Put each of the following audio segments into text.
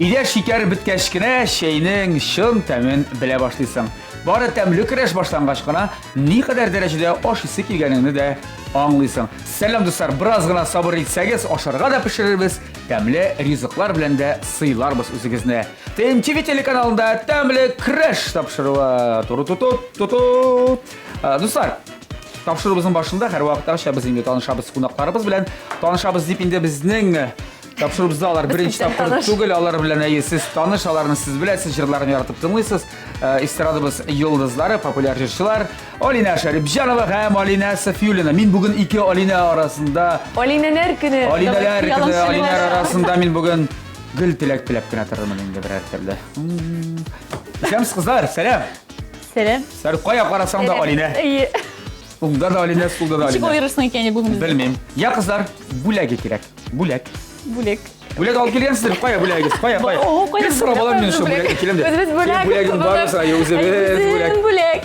Иде шикәр беткәч кенә чәйнең шын тәмен белә башлыйсың. Бары тәмле көрәш башлангач кына никадәр дәрәҗәдә ашыйсы килгәнеңне дә аңлыйсың. Сәлам дуслар, бераз гына сабыр итсәгез, ашарга да пешерербез, тәмле ризыклар белән дә сыйларбыз үзегезне. ТМТV телеканалында тәмле көрәш тапшыруы. Дуслар, тапшыруыбызның башында һәр вакыттагыча без инде танышабыз кунакларыбыз белән танышабыз дип инде безнең тапшыруыбызда алар беренче тапкыр түгел, алар белән сез таныш, аларны сез беләсез, җырларын яратып тыңлыйсыз. Эстрадабыз йолдызлары, популяр җырчылар Алина Шәрипҗанова һәм Алина Сафиуллина. Мин бүген ике Алина арасында Алиналар көне. Алиналар арасында мин бүген гөл теләк теләп кенә торырмын инде берәр төрле. Шәмс кызлар, сәлам. Сәлам. Сәр кая карасаң да Алина. Уңда да Алина, сулда да Ничек Алина. аерырсың икән бүген? Белмим. Я кызлар, бүләге кирәк. Бүләк. Бүлек. Бүләк алып килгәнсездер. Кая бүләгегез? Кая? О, кая Без сорап алам мин шул бүләккә киләм дә. Без бүләк. Бүләгем барса, үзебез бүләк. Бүлек.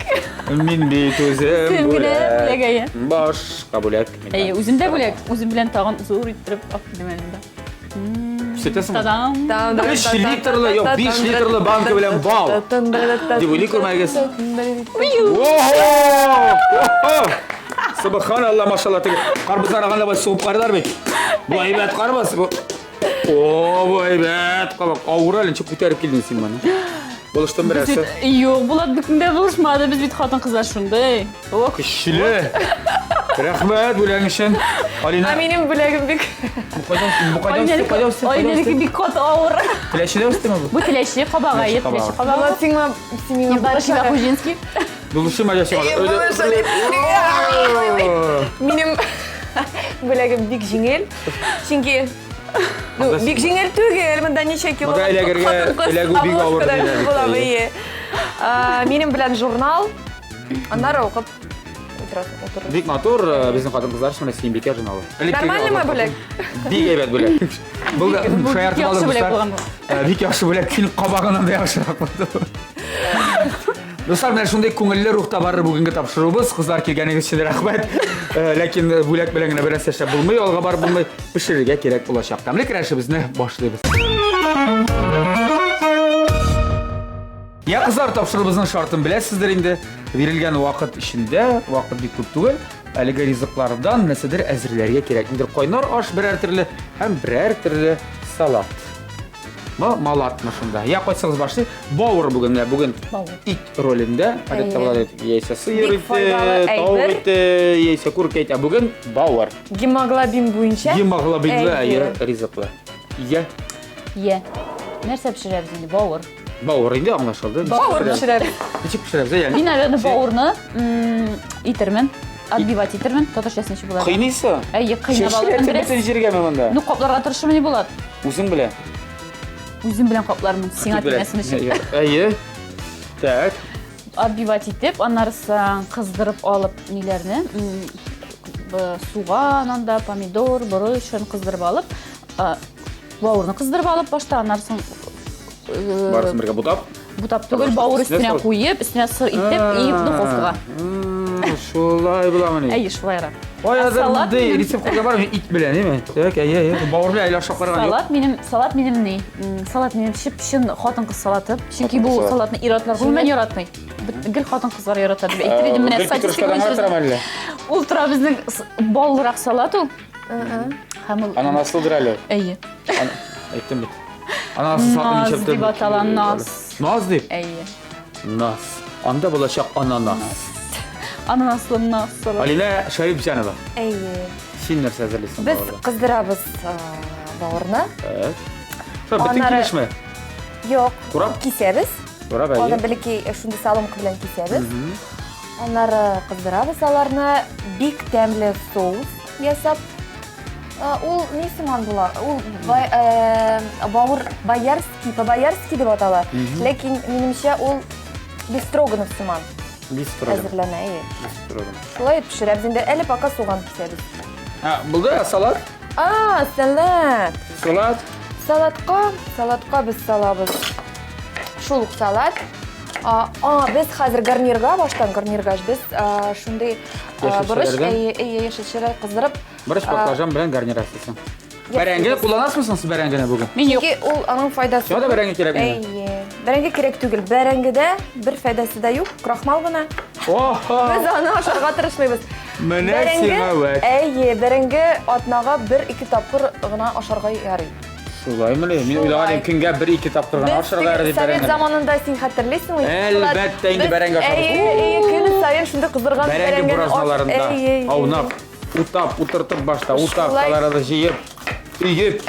Мин бит үзем бүләк. Бүләк. Башка бүләк. Үзем дә бүлек. Үзем белән тагын зур иттереп алып килдем әле. Ишетәсеңме? Тадам. 3 литрлы, юк, 5 литрлы банка белән бал. Дип уйлый күрмәгез. Субханалла, машалла. Карбызлар аганда бай суып карыйлар бит. Бу әйбәт карбыз. Бу әйбәт. Кабак авыр әле ничек күтәреп килдең син моны? Булыштың берәрсе. Юк, булат бөтендә булышмады. Без бит хатын кызлар шундай. Көчле. Рәхмәт бүләгең өчен. Алина. Минем бүләгем бик. Бу кайдан Айнелеге бик кат авыр. Теләчедә үстеңме бу? Бу теләче кабагай, теләче кабагай. Сиңа Барышева Хужинский. Булышым әҗәсе. Минем бүләгем бик җиңел. Чөнки бик җиңел түгел, монда ничә кило. Монда эләгү бик авыр диләр. Минем белән журнал. Аннары укып Бик матур безнең хатын кызлар шуны Сөембикә журналы. Нормальныймы бүләк? Бик әйбәт бүләк. Бу шаяртып яхшы алып бүләк булган Бик яхшы бүләк. Син кабагыннан да яхшырак булды. Дуслар, менә шундый күңелле рухта барыр бүгенге тапшыруыбыз. Кызлар килгәнегез өчен рәхмәт. Ләкин бүләк белән генә бераз яшәп булмый, алга барып булмый, пешерергә кирәк булачак. Тәмле көрәшебезне башлыйбыз. Я кызлар, тапшыруыбызның шартын беләсездер инде. Бирелгән вакыт эчендә, вакыт бик күп түгел, әлеге ризыклардан нәрсәдер әзерләргә кирәк. Инде кайнар аш берәр төрле һәм берәр төрле салат. Малатмы шунда. Я кайсыгыз башлый? Бауыр бүген ит ролендә. Гадәттә булады, яисә сыер ите, тауык ите, яисә күркә ите. Бүген бауыр. Гемоглобин буенча. Гемоглобинлы ризыклы. Я. Нәрсә пешерәбез инде? Бауыр. Бауыр инде аңлашылды. Бауыр пешерәбез. Ничек пешерәбез? Мин әле бауырны итермен, отбивать итермен. Татарчасы ничек булады? Кыйныйсы? Кыйнап алырмын Бөтен бераз. җиргәме монда? Ну, капларга тырышырмын ни булат? Үзең белә. Үзем белән каплармын. Сиңа тимәсен өчен. Әйе. Так. Отбивать итеп, аннарысын кыздырып алып ниләрне, суган, анда помидор, борыч, шуны кыздырып алып, бауырны кыздырып алып башта, аннарысын Барысын бергә бутап. бутап түгел, бауыр өстенә куеп, өстенә сыр итеп и духовкага. Шулай буламыни. Әйе, шулайрак. Салат рецепт куя бар, ит белән, әйме? Так, әйе. Бауыр белән әле ашакларга юк. Салат минем ни? Салат минем чын хатын-кыз салаты. Чөнки бу салатны иратлар гомумән яратмый. Гел хатын-кызлар ярата дип әйтер идем. Менә статистика буенча ультра безнең баллырак салат ул. Һәм ул Ананаслыдыр әле. әйе. Әйттем бит. Ананасы салат Наз ничектер? дип аталган наз. Наз дип? Әйе. Наз. Анда булачак ананас. Ананаслы наз салат. Алина Шәрипҗанова. Әйе. Син нәрсә әзерлисең Без бауырда? кыздырабыз бауырны. Шо, бөтен килешме? Юк, Курап? кисәбез. Курап, Алда әйе. белеки шундый саломка белән кисәбез. Аннары кыздырабыз аларны, бик тәмле соус ясап. Ул ни сыман була? Ул бауыр боярский, по-боярски дип атала. Ләкин минемчә ул бестроганов сыман әзерләнә. Шулай пешерәбез инде. Әле пока суган кисәбез. Булды салат? Салат. Салат. Салатка без салабыз. Шул ук салат. Без хәзер гарнирга, баштан гарнирга без шундый борыч, яшелчәләр кыздырып. Борыч баклажан белән гарнир асыйсың. Бәрәңге кулланасызмы siz бәрәңгене бүген? Мен yok. Çünkü ул аның файдасы. Сиңа да бәрәңге кирәк инде. Әйе. Бәрәңге кирәк түгел. Бәрәңгедә бер файдасы да юк. Крахмал гына. Оха! Без аны ашарга тырышмыйбыз. Менә сиңа вәт. Әйе, бәрәңге атнага 1-2 тапкыр гына ашарга ярый. Шулаймы? Мин уйлаган көнгә 1-2 тапкыр гына ашарга ярый дип Совет бәрәңге. заманында син хәтерлисеңме? Әлбәттә инде бәрәңге ашарга. Әйе, көн сайын шунда кызырган Бәрәңге буразналарында Әйе. аунап, утап, утыртып башта, утап, Шулай. каларады җыеп, өйеп,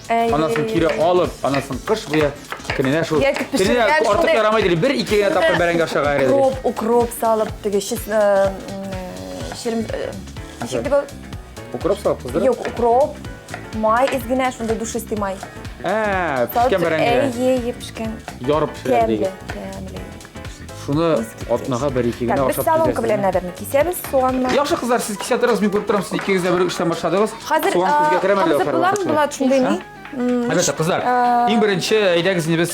анасын кире алып, анасын кыш буе көненә шул. Яки пешергән Көненә артык шундай- ярамайды дип 1-2 генә тапкыр бәрәңге ашарга ярый дип. Укроп салып, теге ширим... Ничек дип? Укроп салып кыздырып. Юк, укроп, май изгенә, шунда душистый май. Пешкән бәрәңге. Әйе, пешкән. Ярып пешерә Тәмле. диген. Шуны атнага 1-2 генә Так, без ашап салонка белән китәсез. наверное кисәбез соğanны. Яхшы кызлар, сез кисә торыгыз, мин күреп торам, сез икегез дә бер эштән башладыгыз. Хәзер Суган күзгә керәме әле хәзер ахыр була шундай ни? Әлбәттә, кызлар. Иң беренче әйдәгез инде без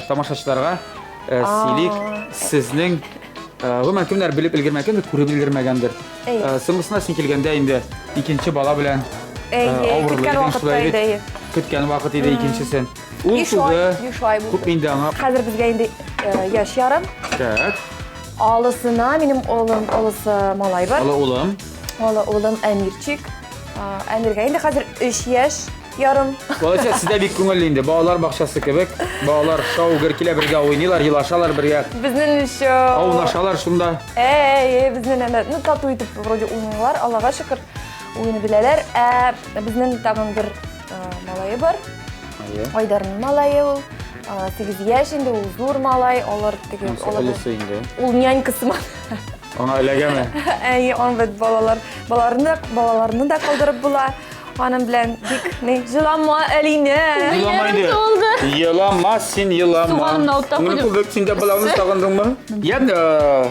тамашачыларга сөйлик сезнең гомумән кемнәр белеп өлгермәгәндер, күреп өлгермәгәндер. Сыңгысына син килгәндә инде икенче бала белән Әйе, көткән вакытта иде. көткән вакыт иде икенчесен. Ул Иш ай туды. бу. Күп инде аңа. Хәзер безгә инде яшь ярым. Так. Алысына минем улым, алысы малай бар. Ала улым. Улым Әмирчик. Әмиргә инде хәзер 3 яшь ярым. Балача сездә бик күңелле инде. Балалар бакчасы кебек. Балалар шау-гөр килә бергә уйныйлар, елашалар бергә. Безнең еще Аунашалар шунда. безнең әнә ну тату итеп вроде уйныйлар. Аллага шөкер. Уйны беләләр. Безнең тагын бер малае бар. Айдарның малае ул. 8 яшь инде, ул зур малай. Алар теге Алысы инде. ул нянькасы бар. Аңа эләгәме? Әйе, ан бит балаларны да калдырып була. Аның белән бик не җылама Әлинә. Елама инде. Oldu. Елама, син елама. Суганны алып та куйдым. Күңел син дә баланы сагындыңмы? Я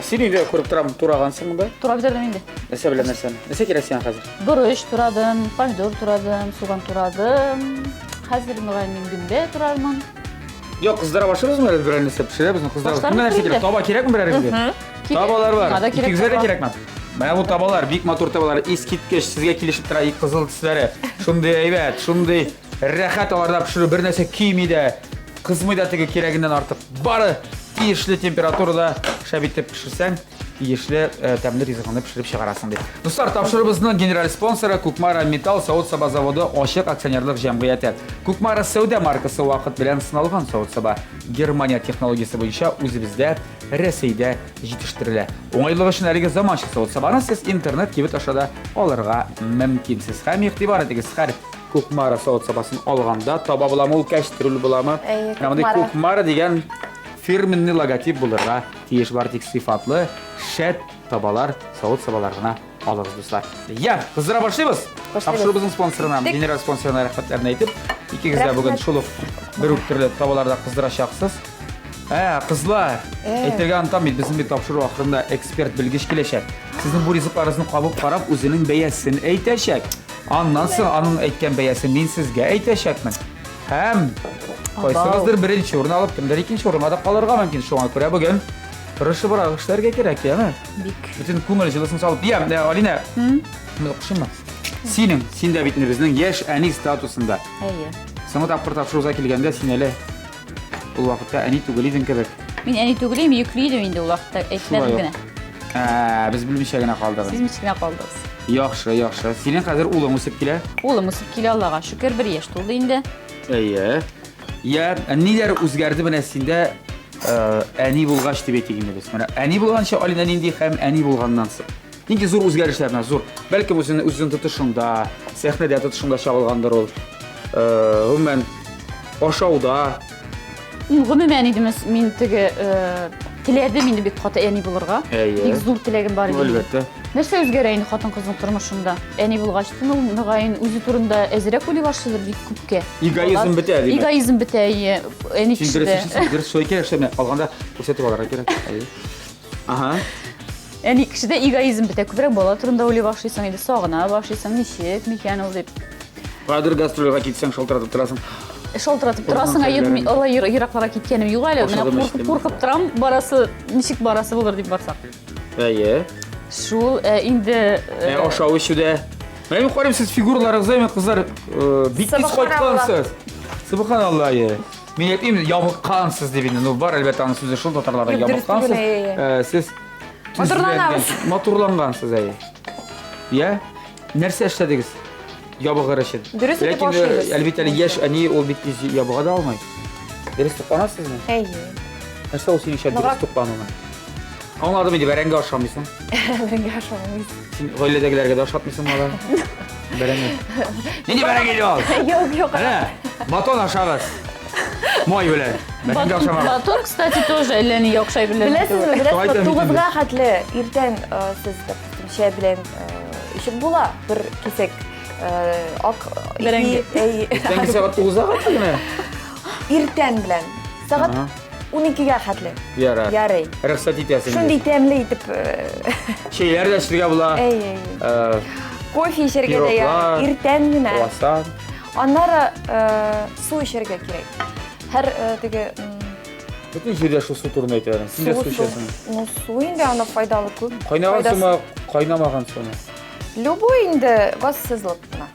син инде күреп торам, турагансың да. Тура бетердем инде. Нәрсә белән нәрсәне? Нәрсә кирәк сиңа хәзер? Борыш турадым, помидор турадым, суган турадым. Хәзер мөгаен мин гөндә турармын. Yok kızlara başlarız mı öyle bir annesi pişirebilir misin? Kızlara Başlarız ne şimdi. gerek? Taba gerek mi birer bize? Tabalar var. Bana gerek İkinize de taba. gerek mi? Bana bu tabalar, büyük motor tabalar, eskitkeç, sizge kilişip tura, kızıl tüslere. Şunday evet, şunday rahat alarda pişirip bir нәрсе киймейді, kızmaydı teki kereginden artık. Bari tiyişli temperaturada şabitip pişirsen, tiyişli təmli rizikanda pişirip çıkarasın deyil. Dostlar, tapşırımızın general sponsoru Kukmara Metal Savut Saba Zavodu Aşık Aksionerlik Cemiyeti. Kukmara Saudiya markası vaqt bilen sınalgan Savut Saba Germaniya texnologiyası boyunca özümüzde Rəseydə yetiştirilir. Oңайлығы үшін әлігі заманчы Savut Sabаны siz internet gibi aşağıda alırğa mümkünsiz. Hem ihtibar ediniz her Kukmara Savut Sabasını alğanda taba bulamı, ol kəştirilü bulamı. Kukmara degen firminli logotip bulurğa tiyiş var tek sıfatlı şət tabalar Savut Sabalarına alırız dostlar. Ya, kızlara başlayız. Tapşırımızın sponsoruna, general sponsoruna rəhbətlərini aytıb, ikiniz bugün şuluq bir türlü tabalarda kızdıra şaqsız. Kızlar, әйтергә антамыйд, безнең бит тапшыру ахырында эксперт белгеч киләчәк. Сезнең бу ризыкларыгызны кабып карап, үзенең бәясен әйтәчәк. Аннан соң аның әйткән бәясен мин сезгә әйтәчәкмен. Һәм кайсыгыздыр беренче урын алып, кемдер икенче урынга да калырга мөмкин. Шуңа күрә бүген тырышып барак эшләргә кирәк, яме? Бик. Бүтән күңел җылысын салып, я, Алина, мен укышыммы? Син дә бит безнең яшь әни статусында. Әйе. Соңгы тапкыр тапшыруга килгәндә син әле ул вакытта әни түгел идең кебек. Мин әни түгелем, йөкле идем инде ул вакытта. Әйтмәдем генә. Без белмичә генә калдык. Сез мичкенә калдыгыз. Яхшы, яхшы. Синең хәзер улың үсеп килә? Улым үсеп килә, Аллага шөкер, 1 яшь тулды инде. Әйе. Я, ниләр үзгәрде менә синдә әни булгач дип әйтик инде без. Менә әни булганча Алина нинди һәм әни булганнан соң. Нинди зур үзгәрешләр, зур. Бәлки үзенең тотышында, сәхнәдә тотышында чагылгандыр ул. Гомумән ашауда. Гомумән инде мин теге теләдем инде бик каты әни булырга. Бик зур теләгем бар иде. Әлбәттә. Нәрсә үзгәрә инде хатын-кызның тормышында? Әни булгач, ул мөгаен үзе турында әзрәк уйлый башлыйдыр бик күпкә. Эгоизм бетә, димәк. Эгоизм бетә, әни кешедә. Дөрес шулай кирәк шәмә. Калганда күрсәтеп алырга кирәк. Аха. Әни кешедә эгоизм бетә. Күбрәк бала турында уйлый башлыйсың инде, сагына башлыйсың, ничек, микән ул дип. Кадер гастрольгә китсәң шалтыратып торасың. Шалтыратып торасың, алай еракларга киткәнем юк әле. Менә куркып торам, барасы, ничек барасы булыр дип барсак. Әйе. Шул инде ашау ичүдә Benim koyayım siz figurlarınızda mı kızlar bitkiz koytkansız. Subhanallah ya. Men aytayım yabıqqansız debinde. No var elbette anı sözü şol tatarlarda yabıqqansız. Siz motorlangansız ay. Ya? Nerse işlediniz? Yabığı rışın. Dürüst edip başlıyoruz. Elbette yaş ani ol bitkiz yabığa da almayın. Dürüst tutanasınız mı? Ey. Nasıl olsun inşallah dürüst tutanımı? Anladım idi, berenge aşamıyorsun. Berenge aşamayız. Sen öyledekilerge de aşatmıyorsun bana. Berenge. Ne berenge ol? Yok. Hele, baton aşağız. Moy böyle. Berenge aşamam. Baton, kстати, тоже ellerini okşayabilirim. Bilesizmi, tuğuzga hatlı irten siz şey bilen işin bula bir kesek ak Berenge. Sen saat 9'a katlı mı? İrten bilen. Saat 12'ge hatlı. Yaray. Rıxsat etiyorsun. Şunday temli itip Şeyler de iştirge bula. ey. Kofe içerge de ya. İrten mi? Olastan. Onlara su içerge gerek. Her tege Bütün şeyde şu su turunu etiyorum. Siz de su içiyorsunuz. No su indi ona faydalı көп. Kaynagan su mu, kaynamagan su mu? Любой indi gazsızlık buna.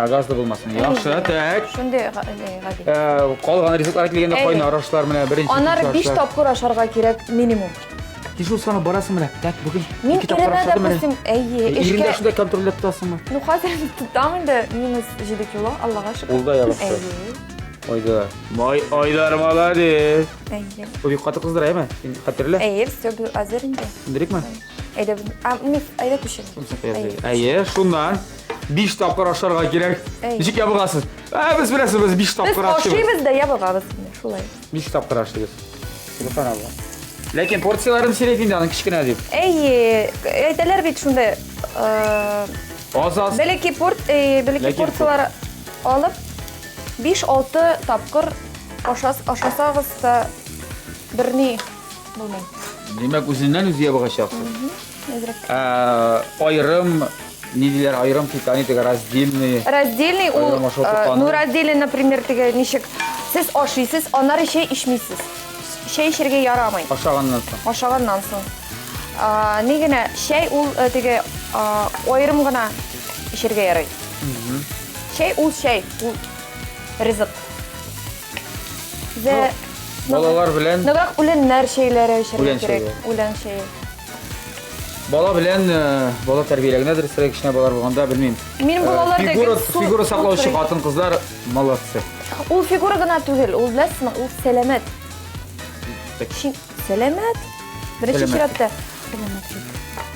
Gazda bulmasın. Yaxşı, tek. Şunday gadi. Қалған ризыклар келгенде Ey. қойны арашлар міне бірінші Onlar 5 tapkır aşarga gerek minimum. Тишу саны барасың міне. Так, бүгін Min 2 тапқыр irene ашады міне. допустим, Иринде eşke... шундай контроль етіп тұрасың ба? Ну, hazır tutam indi minus 7 kilo, Allah'a şükür. Ол да ябықты. Ойда. Ойдар молодец. Bu bir katı kızdır mi? Hatırla. Все hazır indi. Direkt mi? Ayda düşelim. Әйе, шундан 5 тапқыр ашарға керек. Ничек ябығасыз? Біз білесіз, біз 5 тапқыр Biz ашыбыз. hoşuyuz da yapığa şulay. 5 tapqır ашыбыз. Subhanallah. Lekin porsiyalarım seretinde anın kichkina deb. Aytalar bit shunda Az. belki porsiyalar alıp 5-6 tapkır aşasağız da birini bilmem. Demek özündən özü ябығашaqsın. Ayrım, ne deyirlər, ayrım питание, раздельный. Раздельный, ну раздельный, например, ничек. Siz aşıyısınız, onları şey içmişsiniz. Şey içerge yaramayın. Aşağıdan soň. Aşağıdan soň. Ne gene şey ul tege ayrım gana içerge yaray. Şey ul rızık. Ve Balalar bilen. ne kadar ulenler şeylere içerge gerek. Ulen şey. Bala bilen, bala tərbiyələginədir, sıra kişinə balar bolğanda bilməyim. Benim balalar Figura saqlauçu qатын qızlar молодцы. Ул фигура гына түгел, ул беләсезме, ул сәламәт. Сәламәт. Беренче чиратта.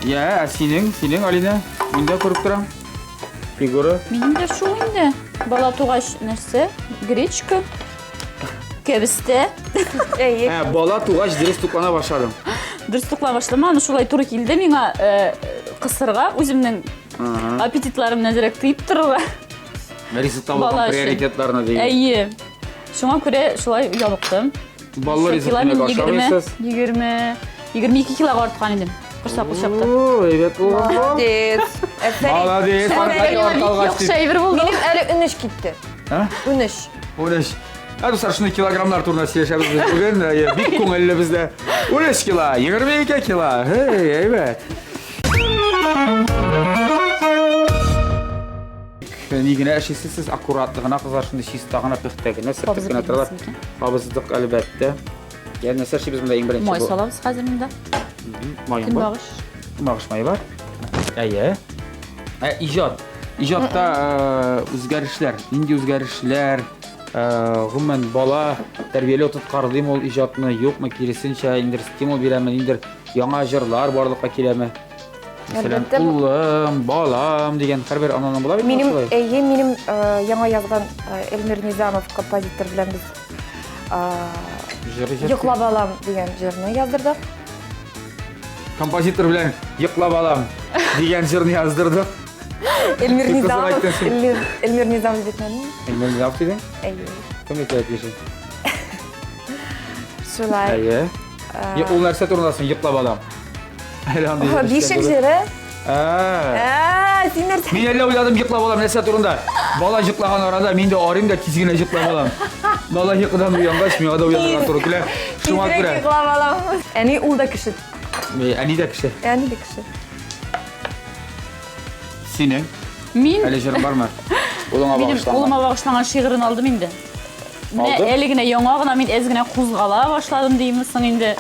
Ya, senin Alina, mində көрүп торам. Figura. Benim de şu indi. Bala tuğaş nerse? Гречка. Kebiste. Bala tuğaç diriz tuqlana başladım. Дұрыс тұқла башлама, аны шулай туры келді меңа қысырға өзімнің аппетитларым нәзірек тыйып тұрға. Ризықта болған приоритетларына дейін. Әйе. Шуңа көре шулай ұялықтым. Баллар ризықтың ашамайсыз? 22 килоға артқан едім. Құрсақ ұшапты. Evet, Молодец. Молодец. Шайбір болды. Benim әлі үнеш кетті. Үнеш. Үнеш. Достар, шуны килограммлар турында сөйлешебез біз бүгін. Бик көңіллі бізде. 13 кило, 22 кило. Әйбәт. Негіне әшесіз аккуратлығына қызар шынды шистағына піқтәгіне сіртікіне тұралар. Қабыздық әлбәтті. Yani nəsər şey biz bunda en birinci bu. Moy salamız hazır bunda. Mayın var. Bağış. Bağış mayı var. Әйе. İcadda özgərişlər, indi özgərişlər, ғұммен бала тәрбиелі тұтқардым ол ижадны yoqмы керісінше индір стимул беремін, индір яңа жырлар барлыққа келемі. Мәселен, ұлым, балам деген әрбір ананан бола бет? Менің яңа язған Эльмир Низамов композитор білен біз «Йықлап алам» деген жырны яздырдық. Композитор білен «Йықлап алам» деген жырны яздырдық. Эльмир Низамов бетмені. Эльмир Низамов дейді? Әйе. Кім еті әйтешін? Шулай. Әйе. Ол нәрсе тұрындасың, «Йықлап алам». Бешік жері? Мен әлі ойладым йықлап алам нәрсе тұрында. Бала жықлаған арада мен де арайым да тезгене жықлап алам. Бала йықыдан уянғаш, мен ада уянған тұры күлі. Тезірек йықлап алам. Әне ол да кіші. Әне де кіші. Әне де кіші. Сенің? Мен Әле жырың бармы? Улыңа Benim бағыштанған. oğluma bağışlanan şiirini aldım indi. Mine Aldın? eligine yoğağına men ezgine kuzgala başladım deyimsin indi.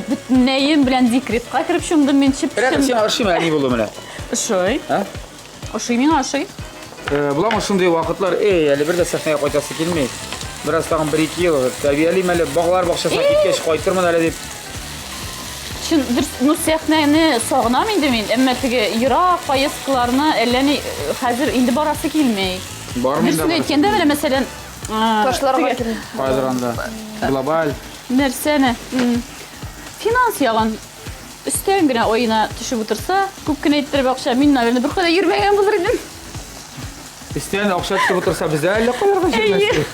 Bütün neyim bilen zikretqa kirip şundum men Сен çiptim. аршыйма әне болу менә. Şoy. Ha? Oşuy men aşıy. Bulan ошондой вакытлар, әле бер дә сәхнәгә кайтасы килмәй. Бераз тагын 1-2 ел тәрбиялим әле баглар бакчасына киткәч кайтырмын әле дип. Çin bir nu sahneni soğunam indi men. Әмма теге Irak поездкаларына әлләни хәзер инде барасы килмәй. Бармы Bir инде? süre әйткәндә менә мәсәлән Ташларга килми. Хәзер анда глобаль. Нәрсәне? Финанс ягын өстән генә oyuna төшеп утырса, күп кенә әйттереп акча мин, наверное, бер кадәр йөрмәгән булыр идем. Истән акча төшеп утырса бездә әллә каярга җитмәс.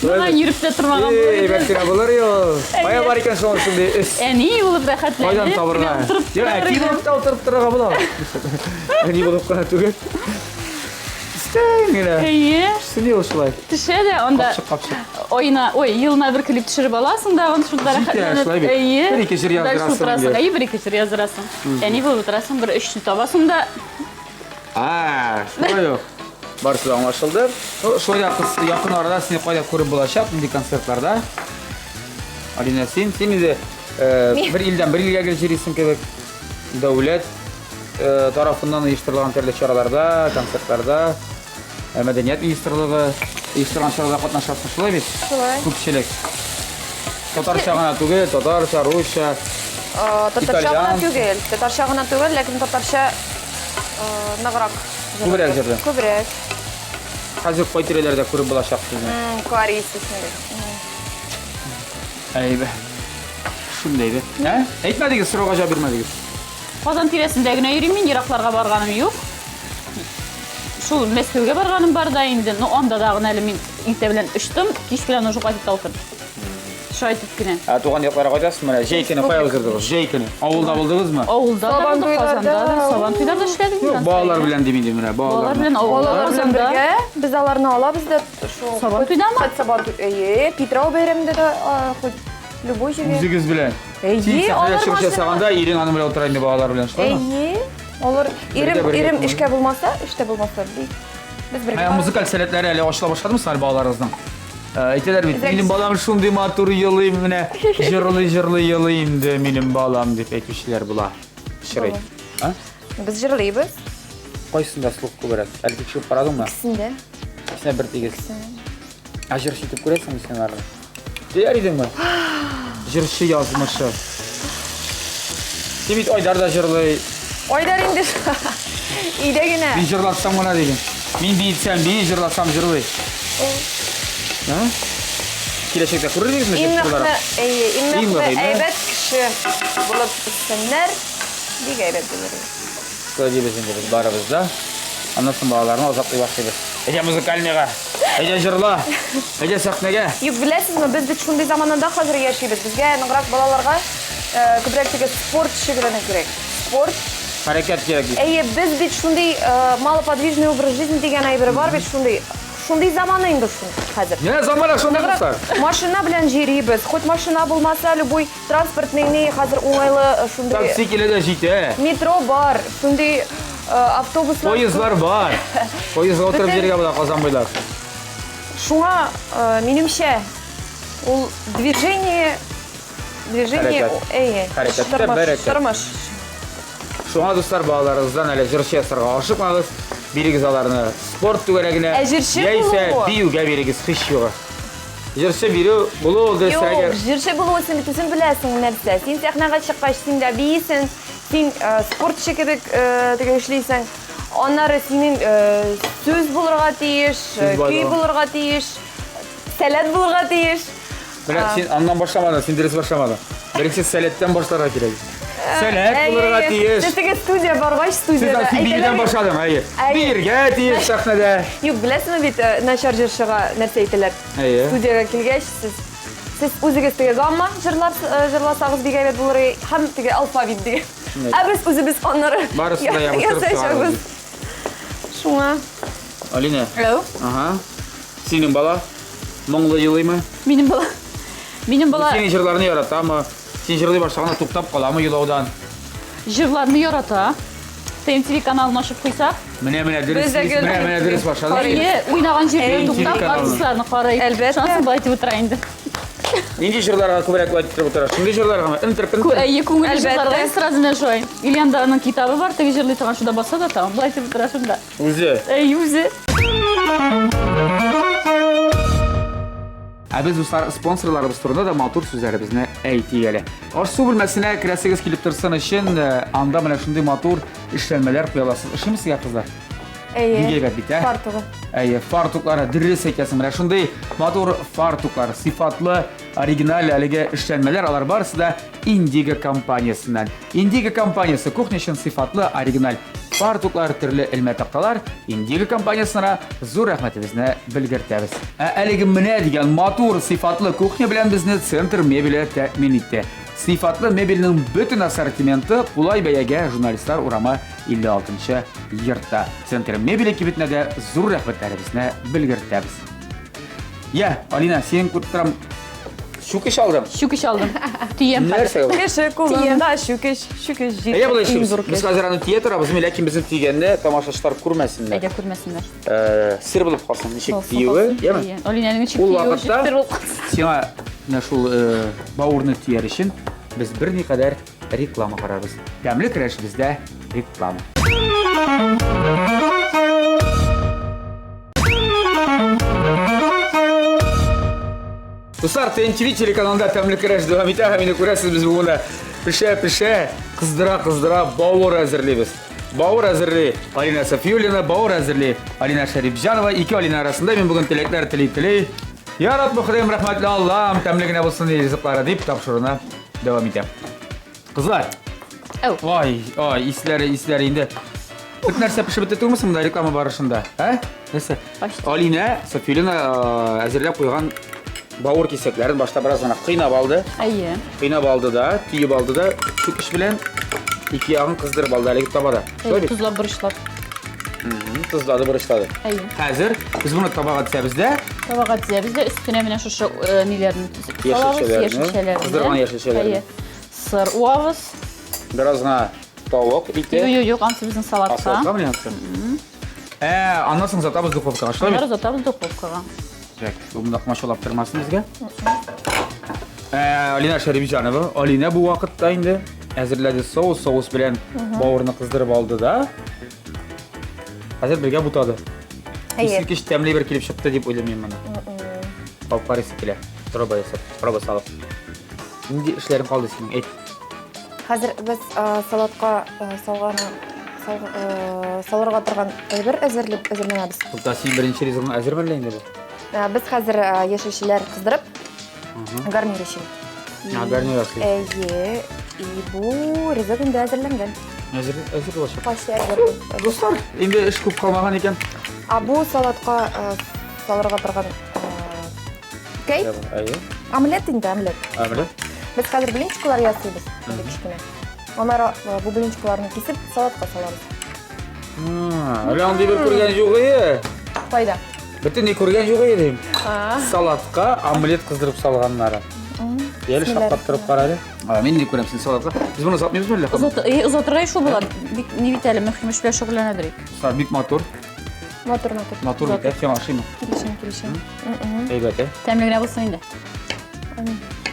Миңа йөреп тә тормаган булыр идем. Бәлки булыр ё. Кая бар икән шуның шундый эш? Әни булып рәхәтләнеп. Кайдан табырга? Йә, әти булып та утырып торырга була. Әни булып кына түгел. Истән генә. Әйе. Сине ошылай. Төшә дә анда Капчык. oyuna, йылына бер клип төшереп аласың да, аны шунда рәхәтләнеп. шулай бит. Бер-ике җыр яздырасың инде. Әйе, бер-ике җыр яздырасың. Әни булып утырасың, бер 3 табасың да. Шулай юк. Барысы аңлашылды. Шулай да кыз якын арада сине кайда күреп булачак инде концертларда. Алина, син инде бер илдән бер илгә җирисең кебек. Дәүләт тарафыннан оештырылган төрле чараларда, концертларда, мәдәният министрлыгы оештырган чараларда катнашасың, шулай бит? Шулай. Күпчелек. Татарча гына түгел, татарча, русча. Татарча гына Итальян. түгел. Татарча гына түгел, ләкин татарча ныграк. Күбрәк җырда. Күбрәк. Хәзер кай тирәләрдә күреп булачак сезне? Корей сесендә. Әйбә. Шундай бит. Әйтмәдегез, сорауга җавап бирмәдегез. Казан тирәсендә генә йөрим мин, еракларга барганым юк. Шул Мәскәүгә барганым бар да инде. Ну анда да гына әле мин иртә белән очтым, кич белән уже кайтып та утырдым. Шайтып кенә. Туган якларга кайтасызмы? Җәй көне кая уздырдыгыз? Җәй көне. Авылда булдыгызмы? Авылда да Сабан булды, туйларда, Казанда да, Сабан туйларда эшләдем Юк, мин. балалар белән дип инде менә, Балалар балалар. белән авылда, Балалар белән Казанда. бергә без аларны алабыз да шул. Сабан туйдамы? Сабан туй. Әйе, Питрау бәйрәмендә дә хоть любой җиргә. Үзегез белән. Әйе, Син алар сәхнәдә чыгыш машина- ясаганда ирен аны белән утыра инде балалар белән, шулаймы? Әйе. Алар бергә ирем күңел. эшкә булмаса, эштә булмаса бит. Без бергә. Музыкаль сәләтләре әле ачыла башладымы сәл балаларыгызның? Әйтәләр бит, Зәк- минем балам шундый матур елый менә, җырлый елый инде минем балам дип әйтүчеләр була. Шырый. Без җырлыйбыз. Кайсында слух күбрәк? Әле тикшереп карадыңмы? Синдә. Сине бер тигез. Җырчы итеп күрәсеңме син аларны? Дияр идеңме? Җырчы язмышы. Син бит Айдар да җырлый. Айдар инде. Өйдә генә. Мин җырлатсам гына дигән. Мин битсәм, бит җырласам җырлый. Киләчәктә күрербезме җырчылар? Иң Иң мөһиме. әйбәт кеше булып үссеннәр. Бик әйбәт булыр. Шулай дибез инде без барыбыз да. Аннан соң балаларны азаплый башлыйбыз. Әйдә музыкальныйга, әйдә җырла, әйдә сәхнәгә. Юк, беләсезме, без бит шундый заманда хәзер яшибез. Безгә ныграк балаларга күбрәк теге спорт шөгыльләнә кирәк. Спорт. Хәрәкәт кирәк. Әйе, без бит шундый малоподвижный образ жизни дигән әйбер бар бит шундый. Шундый заманы инде хәзер. Не, замана шунда булса. Машина белән җирибез. Хоть машина булмаса, любой транспортный хәзер уңайлы шундый. Такси киләдә җитә. Метро бар, шундый автобуслар. Поездлар бар. Поездга утырып җиргә була Казан буйлап. Шуңа минемчә ул движение Хәрәкәт. Хәрәкәттә тормыш, бәрәкәт. тормыш. Шуңа достар балаларыгыздан әле җырчы ясарга ашыкмагыз. Бирегез аларны спорт түгәрәгенә. Җырчы Яисә булу. биюгә бирегез хис югы. Җырчы бирү булу ул Юк, дәсәгә. җырчы булу син бит үзең беләсең нәрсә. Син сәхнәгә чыккач син дә бийсең, син спортчы кебек теге эшлисең. Аннары синең сүз булырга тиеш, көй булырга тиеш, сәләт булырга тиеш. Менә син аннан башламадың, син дөрес башламадың. Беренче сәләттән башларга кирәк. Сәләт булырга тиеш. Теге студия баргач, студияда Син биюдән башладың, әйе. Биргә тиеш сәхнәдә. Юк, беләсезме бит начар җырчыга нәрсә әйтәләр? Әйе. Студияга килгәч, сез үзегез теге гамма җырласагыз бик әйбәт булыр, һәм теге алфавит диген. Ә без үзебез аннары Барысын да ябыштырып ясаячакбыз. Шуңа. Алина. Hello. Ага. Синең бала моңлы елыймы? Минем бала. Минем бала Синең җырларны яратамы? Син җырлый башлаганда туктап каламы елаудан? җырларны ярата. TMTV kanalını açıp koysak. Mene dürüst, Biz de gördük. mene dürüst başladı. İyi, oynagan жерде TMTV to'xtab, kanalını. artistlarni qarayib. Albatta. Şansın baytib o'tiraydi. Нинди жырларга күбрәк айтып отырасыз? Шундый жырларга интерп. Iyi ko'ngilli Albatta. jillarga сразу нашой. Ilyandarning kitobi bor, tegi jilli tag'an shunda bassa da tamam. Baytib o'tira shunda. O'zi. Ey, o'zi. Biz bu sponsorlarыбыз турында да матур сүзләребезне әйтик әле. Аш-су бүлмәсенә керәсегез килеп торсын өчен анда менә шундый матур эшләнмәләр куя аласыз. Ишеме сезгә кызлар? Бик әйбәт бит, ә? Фартугы. Әйе, фартуклары дөрес әйтәсең. Менә шундый матур фартуклар, сыйфатлы, оригиналь әлеге эшләнмәләр алар барысы да Indigo компаниясыннан. Indigo компаниясы кухня өчен сыйфатлы, оригиналь фартуклар, төрле элмә такталар Indigo компаниясына зур рәхмәтебезне белгертәбез. Әлеге менә дигән матур, сыйфатлы кухня белән безне Центр мебеле тәэмин итте. Сыйфатлы мебельнең бөтен ассортименты кулай бәягә журналистлар урамы 56-нчы йортта. Центр мебеле кибетенә дә зур рәхмәтләребезне белгертәбез. Я, Алина, сен күртәрәм. Шукиш алдым. Şukiş aldım. Tiyem hadi. Нәрсә бу? Кеше кулында шүкеш Әйе, булай иң зур Без хәзер аны тия торабыз, ләкин безнең тигәнне тамашачылар күрмәсеннәр. Әйдә күрмәсеннәр. Сер булып калсын, ничек тиюе, яме? Алинаның ничек Ул тиюе вакытта җиттер ул. сиңа менә шул бавырны тияр өчен без берникадәр реклама карарбыз. Тәмле краш бездә реклама. Достар, TNTV телеканалында тәмле краш дәвам итә, һәм инде күрәсез без бүген пешә, кыздыра бавыр әзерлибез. Бауыр әзерли Алина Сафиуллина, бауыр әзерли Алина Шәрипҗанова. Ике Алина арасында мен бүген теләкләр теләй. Я Рабб, Хөдаем рәхмәтле Аллаһым, тәмлегенә булсын ризыклары дип тапшыруына дәвам итәм. Кызлар. Ой, исләре инде. Бер нәрсә пешеп бетте түгелме монда реклама барышында? Нәрсә? Алина Сафиуллина әзерләп куйган бауыр кисәкләрен башта бераз гына кыйнап алды. Әйе. Кыйнап алды да, тиеп алды да, шу киш белән ике ягын кыздырып алды әлеге табада. Шулай бит? Тузлап бұрышлап. Тузлады, бұрышлады. Әйе. Хәзер без буны табага тисәбез дә. Табага тизәбез дә үстенә менә шушы ниләрне тизеп Яшелчәләрне. Кыздырган яшелчәләрне. Әйе. Сыр уабыз. Бераз гына тавык ите. Юк, ансы безнең салатка. Салатка менә ансы. Аннан соң затабыз духовкага. Шулай бит? Аннары затабыз духовкага. Бу монда машалап тормасын безгә. Алина Шәрипҗанова, Алина бу вакытта инде әзерләде соус белән бавырны кыздырып алды да. Хәзер бергә бутады. Исекеш тәмле бер килеп чыкты дип уйлыйм мин моны. Папарис килә. Проба салып. Нинди эшләрең калды синең? Әйт. Хәзер без салатка салырга торган әйбер әзерләнәбез. Буда син беренче ризыгың әзермәле инде бу. Без хәзер яшелчәләр кыздырып гарнир өчен. Гарнир ясый. Әйе, и бу ризык инде әзерләнгән. Әзер булачак. Кайсы әзер? Достар, инде эш күп калмаган икән. Бу салатка салырга торган кейк. Әйе. Омлет инде, омлет. Әмле. Без хәзер блинчиклар ясыйбыз. Кичкенә. Оннары бу блинчикларны кисеп салатка салабыз. Әле андый бер күргән юк иде. Кайда? Бөтенләй күргән юк иде. Салатка омлет кыздырып салганнары. Яли шаккат торып карады. Мин ни күрәм син салатка. Без буны сатмыйбызмы әллә? Озатырга шул булат. Бик ни бит әле мөһим эш белән шөгыльләнәдер. Бик матур. Матур. Матур бит, син ашыймы? Килешем. Әйбәт. Тәмлегенә булсын инде.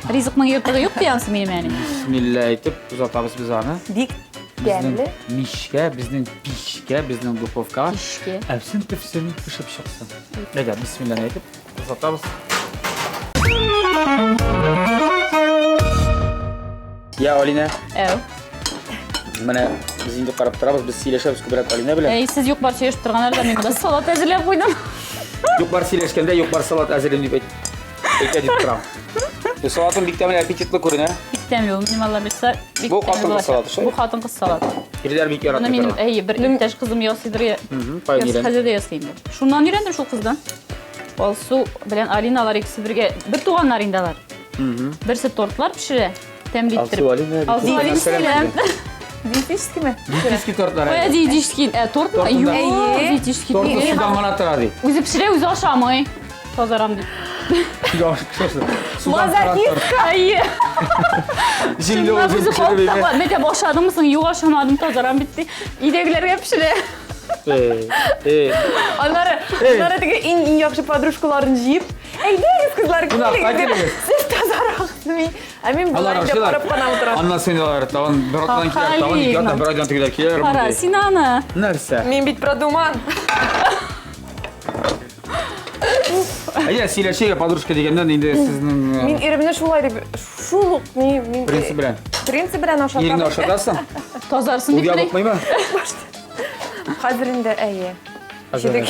Ризыкның йортыгы юк диянсы минем әни. Бисмилла әйтеп узатабыз без аны. Бик тәмле. Мишкә, безнең пишкә, безнең духовкага. Пишкә. Әфсен-төфсен пешеп чыксын. Әйдә, бисмилла әйтеп узатабыз. Я Алина. Менә без инде карап торабыз, без сөйләшәбез күбрәк Алина белән. Сез юк бар сөйләшеп торганнар да мин монда салат әзерләп куйдым. Юк бар сөйләшкәндә, юк бар салат әзерләм дип әйтә дип торам. Бу салатым бик тәмле, аппетитлы күренә. Бик тәмле, минем Алла белсә, бик Бу хатын-кыз салаты, шулай? Бу хатын-кыз салаты. Ирләр бик яратып Минем тора. бер иптәш кызым ясыйдыр. Пайнирен. Хәзер дә ясыйм. Шуннан өйрәндем шул кыздан. Алсу белән Алиналар икесе бергә бер туганнар индалар. Берсе тортлар пешерә, тәмле иттереп. Алсу Алина сәлам. Диетическими? Диетический тортлар. Ой, диетический. Торт мы? Юк, диетический. Торт судан гына тора ди. Үзе пешерә, үзе ашамый. Тазарам дип. Мазохистка. Ай. Жеңді Шынында өзім бізді пішіріп еме. қолтап, мен де бошадыңмысың, юға шамадым, тазарам бітті. Үйдегілерге пішіле. Анары теге иң яхшы подружкаларын жиып, әйдәгез кызлар, келіңіз. Сіз тазарақсыз. Мен Алар бұлай деп ашылар. барып қана отырам. Анна сен алар тагын бір атадан келер, тагын екі атадан бір айдан тегелер келер. Қара, сен аны. Нәрсе? Мен бит продуман. Әйе, сөйлешеге подружка дегеннен енді сіздің Мен иріміне шулай деп, шул мен принцип белән. принцип белән ашатам. Еріңді ашатасың? Тазарсын Ул деп білей. ябықмай ма? Хәзер инде әйе. Шидек.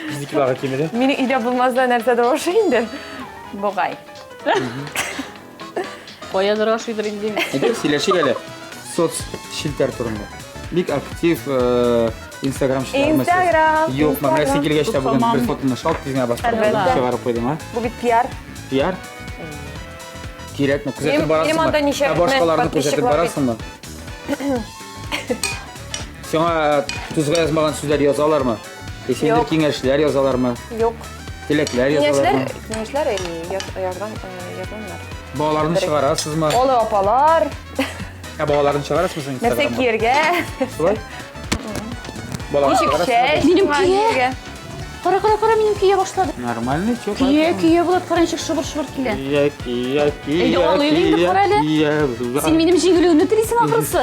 Біздікі баға кемеді. Мені үйде булмазда нәрсә дә ошы инде. Бугай. Қоя дұра шүйдір енді. Әйде, сөйлешеге әлі соц шилтер турында. Бик актив Instagram шилтермесі. Instagram. Yok, mən sен келгәчтә бүген Tamam. bir fotonu шалт тизгенә бастырып Әлбәттә. чыгарып куйдым, а? Бу бит пиар. Пиар? Кирәкме? Күзәтеп барасыңмы? Ремонтда ничә Башкаларны күзәтеп подписчиклар барасыңмы? Сиңа тузга язмаган сүзләр язалармы? Сендер Юк. киңәшләр язалармы? Юк. Теләкләр язалармы? Киңәшләр язганнар. Балаларны чыгарасызмы? Олы апалар, Балаларны чыгарасызмы нәрсә Instagramга? киергә, Шулай? Балаларны ничек чыгарасызмы? чәч, Минем туган кие. җиргә. Қара, минем кие башлады. Нормально, чё? Кие болады, қараншық шыбыр келе. Кие. Әйді, ол үйлейді, қара әлі. Сен менің жеңілуімді тілейсің ақырысы.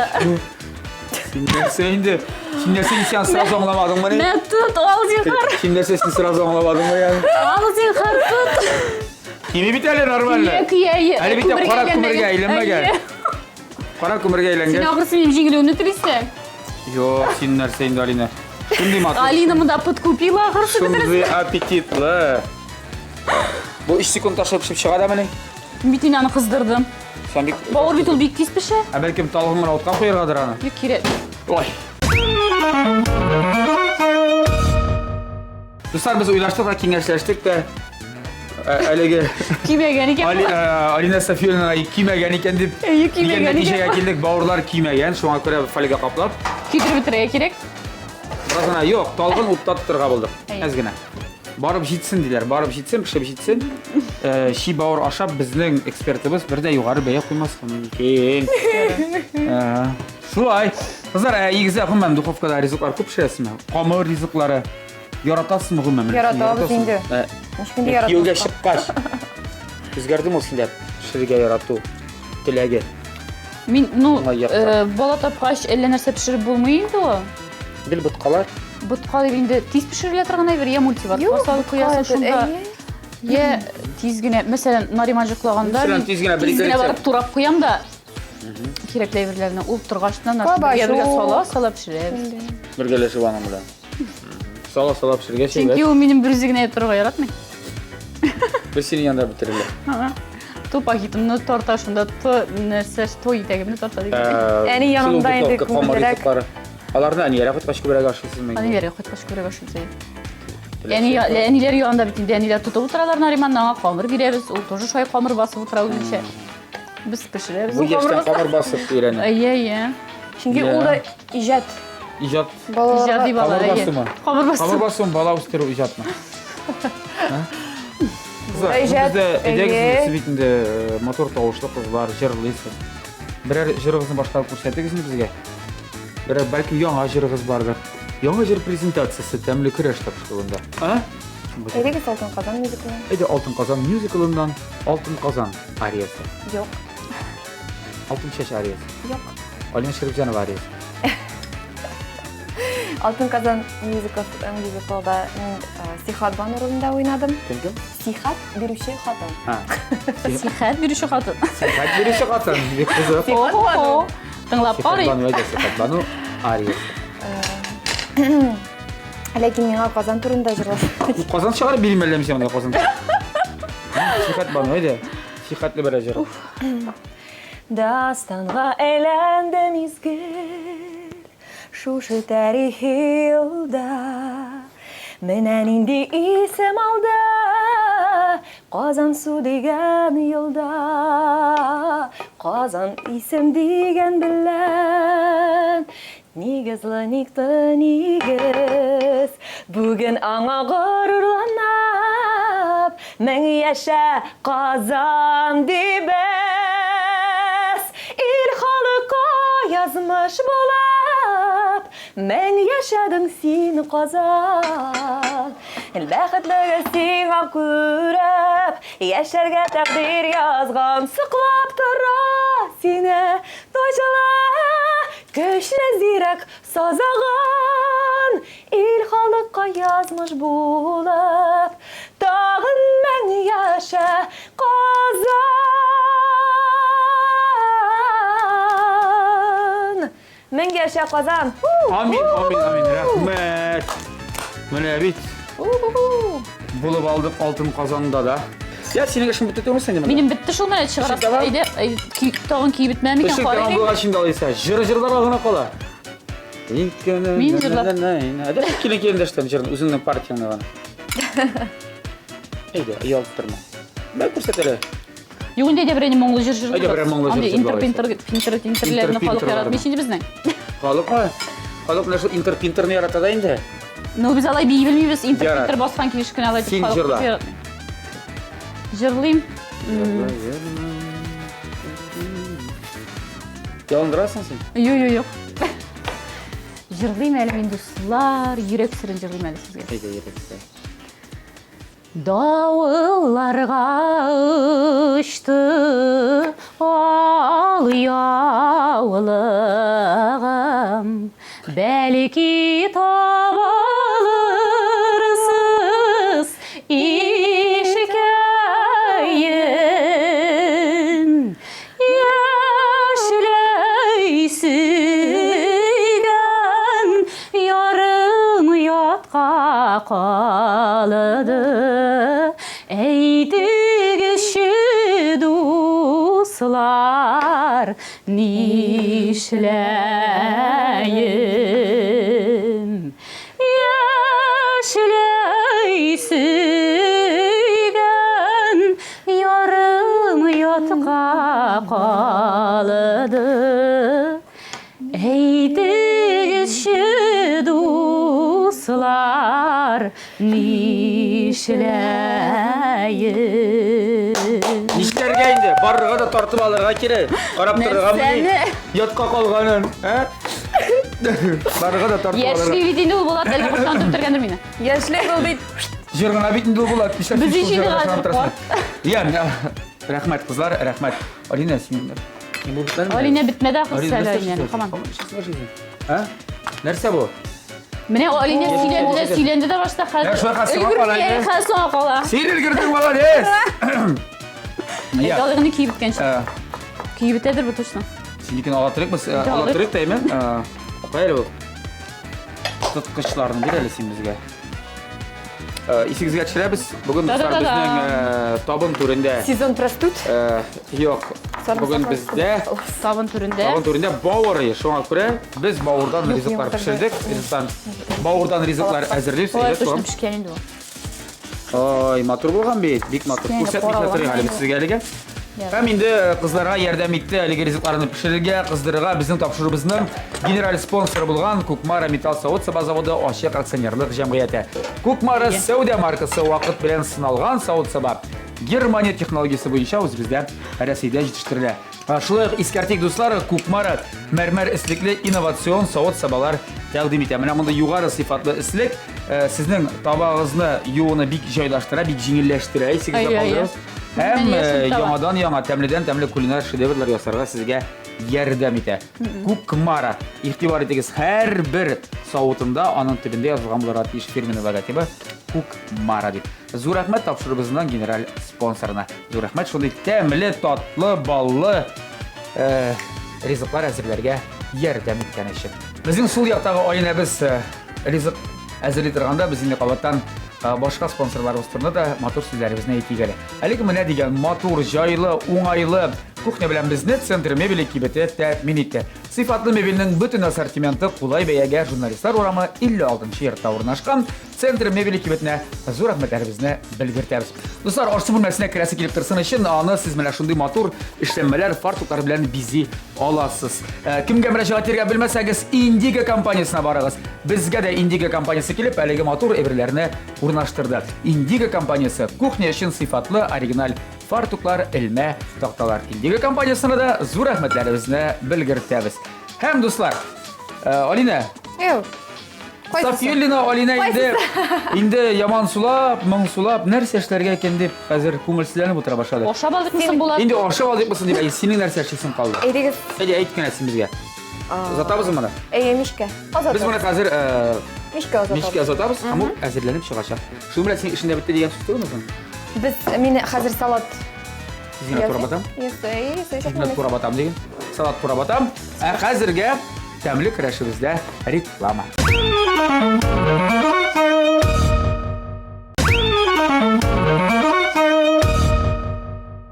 Сен нәрсені сен сразу аңламадың ба не? Мә тұт, ал зиқар. Сен нәрсесін сразу аңламадың ба яғни? Ал зиқар тұт. Кеме бит әлі нормально. Әлі бит қара көмірге айленмеген. Қара көмірге Сен айленген. ақырысы менің жеңілуімді тілейсің. Жоқ, сен нәрсе енді Алина. Шындай матыр. Алина мұнда подкупила ақырысы бітірісің. Шындай аппетитлы. Бұл 3 секунд ашып пішіп шығады мәне? Бітін аны қыздырдым. Сен бек... Бауыр бит ол бек тез піші. Бәлкім талғымын аутқан қойырғадыр аны. Yok керек. Ой. Достар, біз ойлаштық, кеңешләштік та әлеге Кимеген екен. Алина Софьевна кимәгән икән дип Кимәгән дигән икән. нәтиҗәгә килдек. Бауырлар кимәгән, шуңа күрә фольга каплап. Күйдіріп бітірге керек. Бераз гына юк, талгын утта тотырга булдык. Әй. Әз генә. Барып җитсен диләр, барып җитсен, пешеп җитсен. Ши бауыр ашап безнең экспертыбыз бер дә югары бәя куймаска мөмкин. Шулай. Кызлар, егезе гомумән духовкада ризыклар күп пешерәсезме? Камыр ризыклары яратасызмы гомумән? Яратабыз инде. Һичкемдә Кияүгә яратмаска. чыккач. Үзгәрдеме ул синдә? Пешерергә ярату теләге. Мен, Аңа яқта. бала тапқаш әлі нәрсе пішіріп болмай енді о. Бил буткалар. Бұтқа деп енді тез пішіріле тұрғандай бір е мультиватқа салып қоясың шында. Е тез генә, мәселен, Нариман жүклағанда Мәселен, тез генә бір-екі барып рецепт. турап қоям да кереклей бірлеріне ұлып тұрғашынан бірге сала пішіреміз. Бергәләшеп аның белән. Сала пешергә Чөнки шәйләр. ул минем бір үзігіне тұрға яратмай. Бер синең янда бетерелә. Ту пакетымны тарта шында нәрсә той итәгемне тарта дип. Әни янымда инде күмдерәк. Аларны әниләр кыткач күбрәк ашыйсызмы? Аны бере кыткач күрә башлый. Әниләр янында бит инде әниләр тотып утыралар Нариманнан аңа камыр бирәбез. Ул тоже шай камыр басып утыра үзенчә. Без пешерәбез. Бу яшьтән камыр басып өйрәнә. Әйе. Чөнки ул да иҗат. Иҗат. Иҗади балалар. Камыр басымы? Камыр Камыр басып. басуын бала үстерү иҗатмы? Иҗат, Әйдәгез битендә мотор тавышлы кызлар җырлыйсыз. Берәр җырыгызны башкарып күрсәтегез безгә. Берәр бәлки яңа җырыгыз бардыр. Яңа җыр презентациясе тәмле көрәш тапшыруында. Әйдәгез Алтын Казан мюзиклы. Әйдә Алтын Казан мюзиклыннан Алтын Казан ариясы. Юк. Алтын чәч ариясы. Юк. Алина Шәрифҗанова ариясы. Алтын Казан мюзиклда мин Сихат Бану ролендә уйнадым. Кем? Сихат бирүче хатын. Сихәт бирүче хатын. Сихат бирүче хатын. Бик кызык. Сихат Бану. Тыңлап Сихат карый. Бану әйдә Сихат Бану ариясы. Ләкин миңа Казан турында җырласа. Казан шәһәре билим әллә мисем Казан. Сихат Бану әйдә. Сихатлы бер җыр. Дастанга әйләнде мизгел, шушы тарихи елда. Менә нинди исем алды, Казан су дигән елда. Казан исем дигән белән, нигезле никты нигез. Бүген аңа горурланып, Мен яшә Казан дибез, ил халыкка язмыш булып, мен яшәдең син Казан. Бәхетлеге сиңа күреп, яшәргә тәкъдир язган, саклап тора сине тойчыла, көчле зирәк сазаган, ил халыкка язмыш булып, тагын мен яшә Казан. Мен яшә Казан. Амин, рәхмәт. Менә бит. Булып алдык алтын Казанда да. Я синең эшең бетте түгелме синең? Минем бетте шул менә чыгарып әйдә. Тагын киеп бетмәме икән Эшең карый. тагын булгач инде алайса, җырларга гына кала. Мин җырлап. Әдә килен дәштән җырны үзеңнең партияңны гына. Әйдә, ялып торма. Мен күрсәтәләр. Юк инде берәр моңлы җыр җырлый. Әйдә, берәр моңлы җыр интернетләрне халык яратмый инде безнең. Халык менә шул интерпинтерны ярата да инде. Ну biz алай бии белмибез, интернеттер баскан килеш кенә алай Син җырла. Җырлыйм. Ялындырасың син? Юк. Җырлыйм әле мин дуслар, йөрәк сирен җырлыйм әле сезгә. Әйдә, йөрәксә. Давылларга очты ал яулыгым, бәлки табылырсыз ишкәен, яшьләй сөйгән ярым ятка калды. Әйтегезче дуслар, нишләйем, яшьләй сөйгән ярым ятка калды. Әйтегезче дуслар, нишләйем. Нишләргә инде? Барырга да тартып алырга кирәк. Карап торырга Нәрсәне? Ятка калганын, Барырга да тартып алырга. Яшьли бит инде ул булат, әле куркан тотыргандыр мине. Яшьлек ул бит. Җыргына бит инде ул булат. Без ишене газып Рәхмәт кызлар, рәхмәт. Алина, син булдыңмы? Алина битмәде ахыр сәләйне. Хаман. Нәрсә бу? Менә Алина сөйләнде дә башта хәзер. Шулай хәсән кала инде. Хәсән кала. Син өлгердең молодец. Ягылыгын киеп беткәнче. Киеп бетәдер бу точно. Синекен алатырык без, алатырык тәйме? Кая бу? Тоткычларны бир әле син безгә. Исегезгә төшерәбез. Бүген безнең табын түрендә. Сезон простуд. Юк. Бүген бездә Табын түрендә бауыр, шуңа күрә без бауырдан ризыклар пешердек. Бауырдан ризыклар әзерләп Ой, сөйләп точно торам. пешкән инде ул. Ой, матур булган бит, бик матур. Күрсәтмичә торыйм әле сезгә әлегә. Һәм инде кызларга ярдәм итте әлеге ризыкларны пешерергә, кыздырырга безнең тапшырыбызның генераль спонсоры булган Кукмара Металл Савыт-Саба заводы ачык акционерлык җәмгыяте. Кукмара Сәүдә маркасы вакыт белән сыналган Савыт-Саба Германия технологиясе буенча үзебездә Россиядә җитештерелә. Шулай ук искәртик дуслар, Кукмара мәрмәр ислекле инновацион Савыт-Сабалар тәкъдим итә. Менә монда югары сыйфатлы ислек сезнең табагыгызны юуны бик җайлаштыра, бик җиңелләштерә. Исегездә калдырыгыз. Һәм яңадан яңа тәмледән тәмле кулинар шедеврлар ясарга сезгә ярдәм итә. Кукмара. Игътибар итегез, һәрбер савытында аның төбендә язылган булырга тиеш фирменный логотипы Кукмара дип. Зур рәхмәт тапшырыбызның генераль спонсорына. Зур рәхмәт шундый тәмле, татлы, баллы ризыклар әзерләргә ярдәм иткән өчен. Безнең сул яктагы аенәбез ризык әзерли торганда без инде кабаттан башка спонсорларыбыз турында да матур сүзләребезне әйтик әле. Әлеге менә дигән матур, җайлы, уңайлы Кухня белән безне центр мебель кибете тәэмин итә. Сыйфатлы мебельнең бөтен ассортименты кулай бәягә журналистлар урамы 56-нчы йортта урнашкан центр мебель кибетенә зур рәхмәтләребезне белгертәбез. Дуслар, аш бүлмәсенә керәсе килеп торсын өчен аны сез менә шундый матур эшләнмәләр, фартуклар белән бизи аласыз. Кемгә мөрәҗәгать итәргә белмәсәгез, Indigo компаниясына барыгыз. Безгә дә Indigo компаниясе килеп, әлеге матур әйберләрне урнаштырды. Indigo компаниясе кухня өчен сыйфатлы оригиналь фартуклар, элмә, такталар. Indigo компаниясына да зур рәхмәтләребезне белгертәбез. Һәм дуслар, Алина, Сафиуллина, Алина инде яман сулап, моң сулап, нәрсә эшләргә икән дип хәзер күңелсезләнеп утыра башлады. Ашап алдык мисың булат? Инде ашап алдык мисың дип, синең нәрсә эшлисең калды? Әйдәгез. Әйдә, әйт кенә син безгә. Озатабызмы моны? Мишкә. Без моны хәзер Мишкә мишкә озатабыз, һәм ул әзерләнеп чыгачак. Шуның белән син эшендә бетте дигән сүз түгелме? Без мине хәзер салат Зинә турабатам. Зинә турабатам диген. Салат турабатам. Хәзергә тәмле көрәшебездә реклама.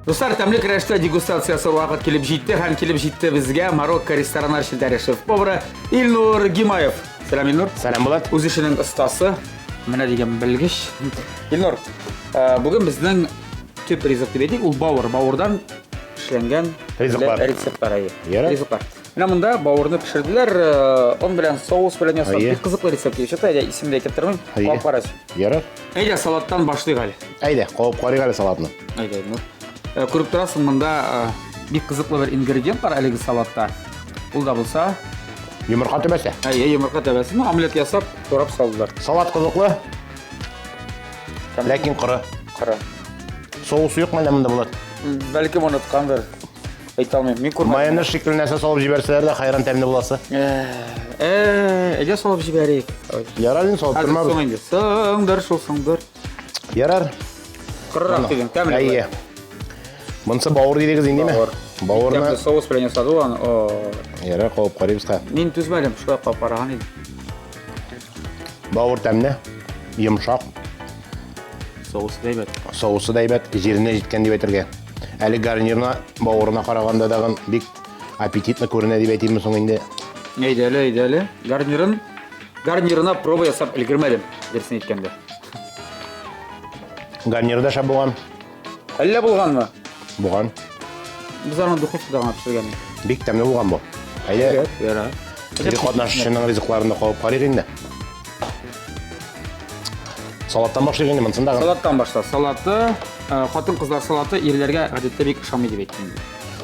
Достар, тәмле көрәштә дегустациясы вакыт килеп җитте, һәм килеп җитте безгә Марокко рестораннар шелтәре шеф-повары Илнур Гимаев. Сәлам, Илнур. Сәлам булат. Үз эшенең остасы. Менә дигән белгеч. Илнур, бүген безнең төп ризык дип әйтик, ул бауырдан эшләнгән рецептлар. Ризыклар. Менә монда бауырны пешерделәр, он белән соус белән ясап, бик кызыклы рецепт ичә. Әйдә, исемдә әйтеп тормыйм. Калып карас. Ярар. Әйдә, салаттан башлыйк әле. Әйдә, калып карыйк әле салатны. Әйдә, Илнур. Күреп торасың, монда бик кызыклы бер ингредиент бар әлеге салатта. Ул да булса, Йомырка төбәсе. әйе, йомырка тәбәсен омлет ясап, турап салдылар. Салат кызыклы, ләкин кыры. Кара. Соус юк менә монда булат. Бәлки оныткандыр. Әйтә алмыйм. Мин күрмәдем. Майонез шикелле нәрсә салып җибәрсәләр дә хайран тәмле буласы. Әйдә салып җибәрик. Ярар, инде салып Хәзер тормабыз. соң инде. Соңдыр, шул соңдыр. Ярар. Кырырак дигән, тәмле. Әйе. Монсы бауыр дидегез инде ме? Бауырны. Тәмле соус белән ясады ул аны. Ярар, калып карыйбыз ка. Мин түзмәдем, шулай калып караган идем. Бауыр тәмле, йомшак, Соус дәйбәт. соусы да әйбәт, җиренә җиткән дип әйтергә. Әле гарнирына, бауырына караганда дагы бик аппетитны күренә дип әйтимме соң инде. Әйдәле. Гарнирына проба ясап өлгермәдем, дөресен әйткәндә. Гарнирда шәп булган. Әллә булганмы? Булган. Без аны духовкада гына пешергән. Бик тәмле булган бу. Әйдә, Ярар. теге катнашучының ризыкларында калып карыйк инде. Салаттан башлыйк инде монсында. Салаттан башла. Салаты, хатын-кызлар салаты ирләргә гадәттә бик ошамый дип әйткән.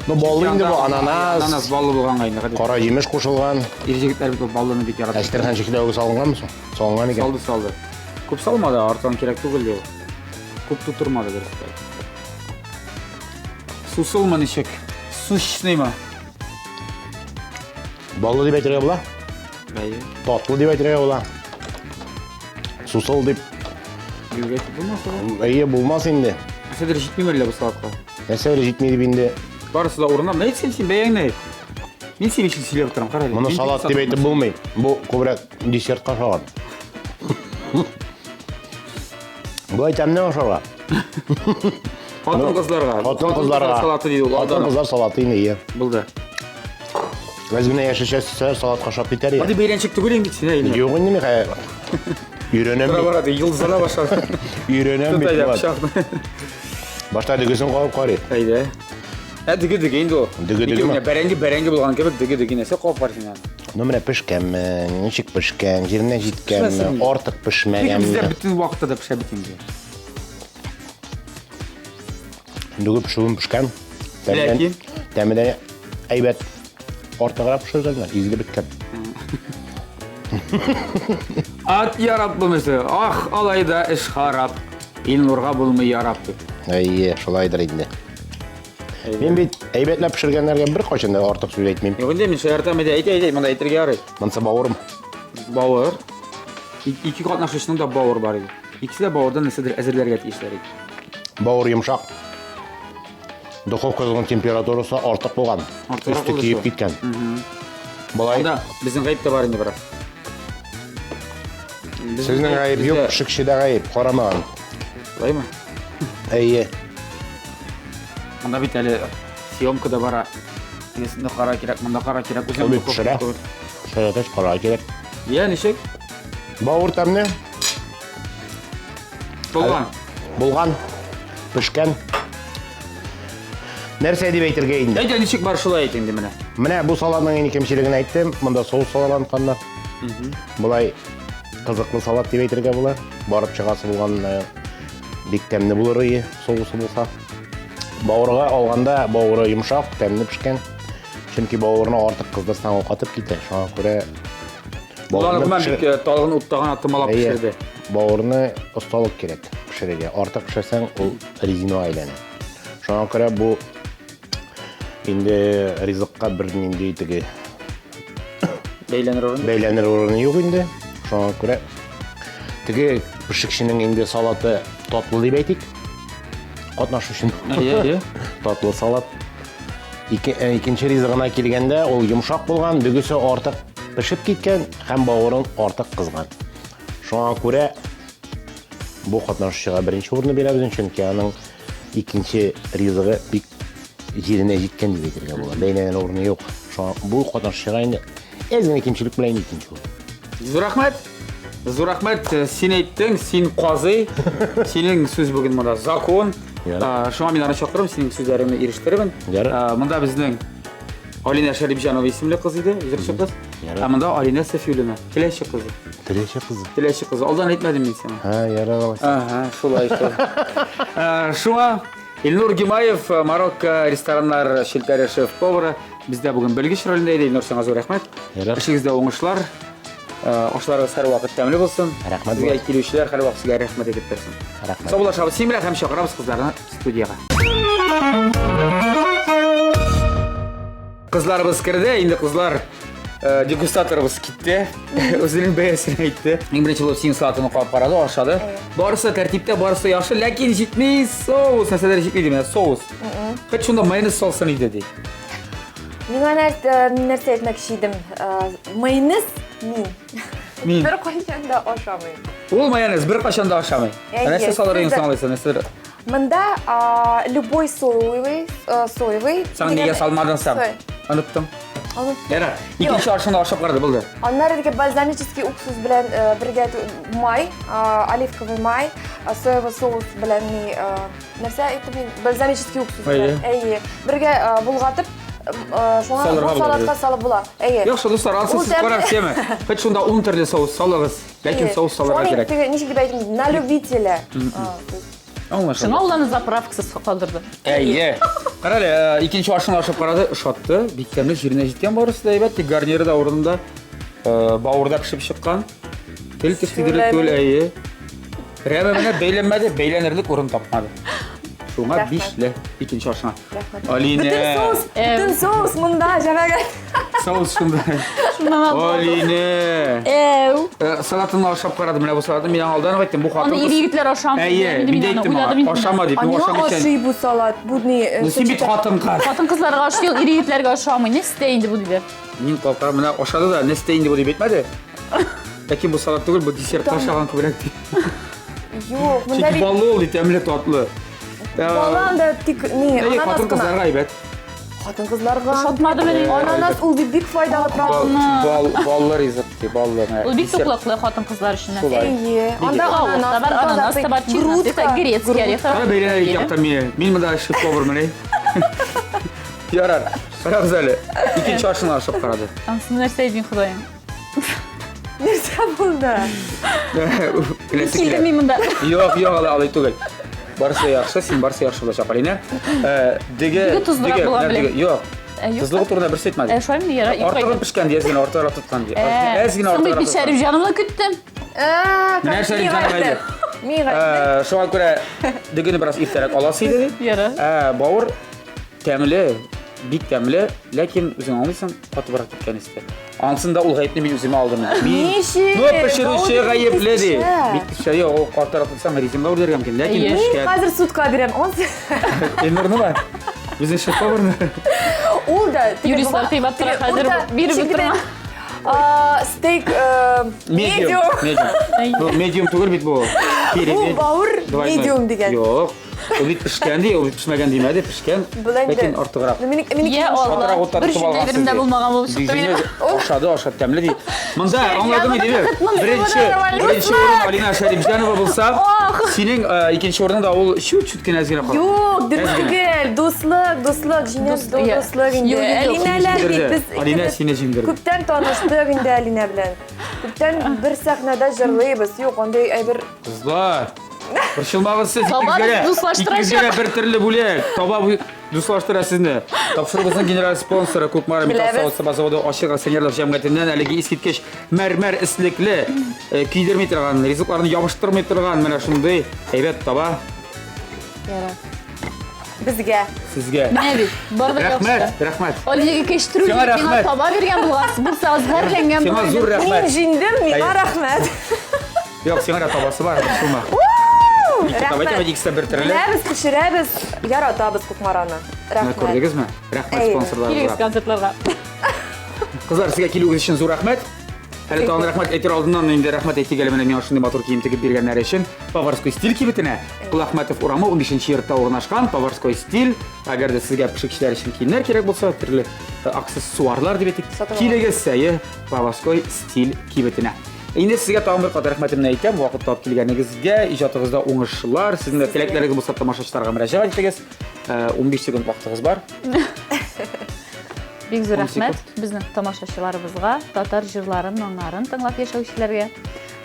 Ну, баллы инде бу, ананас, Ананас баллы булганга инде гадәттә. кара җимеш кушылган. Ир-җегетләр бит ул баллыны бик ярата. Әстерхан шикелле салынган соң? Салынган икән. Салды. Күп салмады, артан кирәк түгел ди. Күп тутырмады дөрестә. Сусылмы ничек? Сущныймы? Баллы дип әйтергә була? Әйе. Татлы дип әйтергә була. Сусыл дип. Югәт булмаса. Әйе, булмас инде. Сәдер җитмиме әллә бу салатка? Нәрсә җитми дип инде. Барысы да урыннан. Әйт син бәяңне. Мин син өчен сөйләп торам, кара әле. Моны салат дип әйтеп булмый. Бу күбрәк десертка охшаган. Бу тәмле охшаган. Хатын-кызларга. Хатын-кызларга. Салаты диде ул. Хатын-кызлар салаты инде. Булды. Вәзгенә яшәшә салатка шап китәр я. Хadi бәйрәнчек түгел инде син әйе. Юк инде михай. Йөрәнәм. Барады, йылдызлана башлады. Йөрәнәм бит. Тутайда булат. пычакны. Башта дөгесен калып карый. Әйдә. Диге инде ул. Диге-диге. Бәрәңге булган кебек диге нәрсә калып бар синнән. Ну менә пешкәнме, ничек пешкән, җиренә җиткәнме, артык Бездә пешмәгәнме. бөтен вакытта да пешә бит инде. Дүгә пешүен пешкән. Ләкин Тәмедә әйбәт артыграк пешергәннәр, изге беткән. ат ярап булмысы. Ах, алайда эш харап. Илнурга булмый ярап дип. Әйе, шулайдыр инде. Мин бит әйбәтләп пешергәннәргә бер кайчан да артык сүз әйтмим. Юк инде мин шаяртам иде. Әйт, монда әйтергә ярый. Монсы бавырым. Бауыр. Ике катнашучының да бауыр бар иде. Икесе дә бауырдан нәрсәдер әзерләргә тиешләр иде. Бауыр йомшак. Духовканың температурасы артык булган. Артыграк Өсте булды киеп шул. киткән. Болай. Анда безнең гаип тә бар инде бераз. Сезнең гаип юк, пешекчедә гаип, карамаган. Булаймы? Әйе. Анда бит әле съемкада бара. Несінде қара керек, мында қара керек. Ол бит пішірі. Пішірі қара керек. Иә, нешек? Бауыр тәміне. Болған. Болған. Пішкен. Нәрсе деп әйтірге енді. Әйде, нешек бар шулай айтыңды міне. Міне бұл салатның ең кемшілігін айттым. Мұнда соус салаланғандар. Бұлай қызықлы салат деп әйтірге бұлар. Барып шығасы болған бек тәмді болар ие, соусы болса. Бауырға алғанда бауыры жұмшақ, тәмді пішкен. Чүнки бауырына артық қыздырсаң ол қатып кетті. Шоңа көре Бұланы күмән бек талғын ұттаған аттымалап пішірді. Бауырыны ұсталық керек пішіреге. Артық пішірсең ол резина айланы. Шоңа көре бұл енді ризыққа бірдің енді етігі бәйләнер орны жоқ енді. Шоңа көре тігі пішікшінің енді салаты татлы деп әйтік. Қатнашу үшін. Татлы салат. Екінші ризығына келгенде ол жұмшақ болған, бүгісі артық пішіп кеткен, һәм бауырын артық қызған. Шоңа көре бұл қатнашушыға бірінші орны береміз, чүнки аның екінші ризығы бек жеріне жеткен деп әйтірге болады. Бәйләнер орны жоқ. Бұл қатнашушыға енді әзін екіншілік білейін екінші орны. Зур рахмет, сен айттың, сен қазы, сенің сөз бүгін мұнда закон. Шоңа мен ана шақырым, сенің сөздеріңі еріштірімін. Мұнда біздің Алина Шарипжанова есімлі қыз еді, өзірші қыз. Мұнда Алина Софиулина, тіләші қызы. Тіләші қызы, алдан айтмадым мен сені. Яра қалайсың. Шулай. Шоңа, Илнур Гимаев, Марокко ресторандар шелтәрі шеф-повары. Бізде бүгін білгіш рөлінде еді, Илнур саңа зор рахмет. Ішіңізде оңышлар. Ошларыңыз әр уақыт тәмлі болсын. Рахмет. Сізге келушілер әр уақыт сізге рахмет етіп берсін. Сау болар шабы, семірек һәм шақырамыз қызларына студияға. Қызларымыз кірді, енді қызлар дегустаторымыз кетті. Өзінің бәйесін айтты. Ең бірінші болып сенің салатыны қойып барады, ашады. Барысы тәртіпте, барысы яқшы, ләкин жетмей соус. Нәрселер жетмейді ме? Соус. Қыт шында майонез салсын еді дейді. Мен нәрсе айтмақшы едім. Майонез мен. Бір қашанда ашамайым. Ол майонез бір қашанда ашамай. Нәрсе салар ең саңлайсың, нәрселер? Мында любой соевый. Саң неге салмадың сам? Анықтым. Яра, екінші аршында ашап қарады болды. Аннары деге бальзамический уксус білән бірге май, оливковый май, соевый соус білән нәрсе айтты мен бальзамический уксус білән. Бірге бұлғатып, бұл салатқа салып бұла. Яқшы, достар, алсыз сіз қарар семі. Қыт шында 10 түрлі соус салығыз, ләкин соус салыға керек. Неше деп айтымыз, на любителя. Шыңа оланы заправкасыз қалдырды. Қаралі, екінші ашын ашып қарады, ұшатты. Беккемлік жеріне жеткен бауырысы да ебәтті. Гарнері да орында бауырда пішіп шыққан. Тіл түстедірлік төл Рәміміне бейленмәді, бейленерлік орын тапмады. Шуңа бишілі екінші ашына. Алине. Бүтін соус мұнда, жаңа Соус шында. Алине. Салатын ашап қарады, міне бұл салатын. Мен алдан қайттым, бұл қатын қыз. Оны ерегітлер ашам. Мен дейттім, ашама дейді. Ашый бұл салат, бұл не? Сен бет қатын қар. Қатын қызларға ашы değil, ерегітлерге ашамай, не істейінді бұл дейді? Мен қалқар, міне ашады да, не істейінді бұл деп етмәді. Әкем бұл салат түгіл, бұл десертқа ашаған көбірек дейді. Жоқ, мұнда Чеки баллы ол дейді, әмілі татлы. Балан да тек не, ананас қатын қызларға айбәт. Қатын қызларға. Шатмады мен. Ананас ол деп бик файдаға тұрады. Баллы ризық дейді, баллы. Ол бик тоқлықлы қатын қызлар үшін. Анда ананас, табар чизнас, это грецкий орех. Қара бейлен әрек яқта мен мұнда шеф-повар міне. Ярар, қарағыз әлі. Екінші ашын ашып қарады. Ансын нәрсе еден құдайым. Нәрсе болды? Келдім мен мұнда. Жоқ, алай түгіл. Барысы яқшы, сен барысы яқшы бұла шақалина. Деге тұздырақ болған білем. Жоқ, тұздығы тұрына бір сетмәді. Шойым не ера? Артығын пішкен де, әзгені артығырақ тұтқан де. Сондай бет шәріп жанымla күттім. Мен шәріп жаным әйді. Шоған көре дегені біраз ифтарак аласы еді де. Бауыр тәмілі, бик тәмілі, ләкин өзің алмайсың, қаты бірақ кеткен істе. Ансында ол ғайыпны мен өзіме алдым. Неше? Пішіруші ғайыплі де. Бик пішірі, ол қартар атылсаң, резин бауыр дергем кен. Ләкин пішкен. Қазір сутқа берем. Елнұрны ба? Біздің шеф-поварны. Ол да. Юристлар қибат тұра қазір беріп тұрма. Стейк медиум. Медиум түгіл бит бұл. Бұл бауыр медиум деген. Жоқ. Ул бит пешкән ди, ул бит пешмәгән димәде, пешкән. Ләкин артыграк. Я Шатырак алла. утта Бер тотып алган. шөндә булмаган булып чыкты Бигҗиңе минем. ашады, ашады тәмле ди. Монда аңладым иде. Беренче Беренче урын Алина Шәрифҗанова булса, синең икенче урында ул чуть-чуть кенә әзгенә калды. Юк, түгел. Дуслык, җиңел дуслык инде. Алиналар бит без Алина сине җиңдерде. күптән таныштык инде Алина белән. Күптән бер сәхнәдә җырлыйбыз. Юк, андай әйбер. Кызлар, борчылмагыз сез Табарыз, дуслаштырачак. бер төрле бүләк. Таба дуслаштыра сезне. Тапшырыгызның генераль спонсоры Күкмара Металл заводы ачык акционерлар җәмгыятеннән әлеге искиткеч мәрмәр ислекле кидерми торган, ризыкларны ябыштырмый торган менә шундый әйбәт таба Безгә. сезгә. Менә бит. Барды Рәхмәт, яхшы. рәхмәт. Алига кештирү Сиңа миңа рәхмәт. таба биргән булсагыз гәрләнгән Сиңа зур Мин рәхмәт. җиңдем, миңа Әйе. рәхмәт. Юк, сиңа да табасы бар, борчылма. Давайте Рәхмәт. икесе бер төрле. Беләбез, пешерәбез, яратабыз Кукмараны. Рәхмәт. Күрдегезме? Рәхмәт Әйе. спонсорларга. Кирегез концертларга. Кызлар, сезгә килүегез өчен зур рәхмәт. Әле тагын рәхмәт әйтер алдыннан инде рәхмәт әйтергә менә миңа шундый матур кием тегеп биргәннәр өчен. Поварской стиль кибетенә. Кулахмәтов урамы 15нче йортта урнашкан Поварской стиль. Әгәр дә сезгә пешекчеләр өчен киемнәр кирәк булса, төрле аксессуарлар дип әйтик. Килегез сәе Поварской стиль кибетенә. Инде сезгә тагын бер кадәр рәхмәтемне әйтәм. Вакыт тап килгәнегезгә, иҗатыгызда уңышлар, сезнең дә теләкләрегез булса тамашачыларга мөрәҗәгать итегез. 15 секунд вакытыгыз бар. Бик зур 10 рәхмәт безнең тамашачыларыбызга, татар җырларын, моңнарын тыңлап яшәүчеләргә.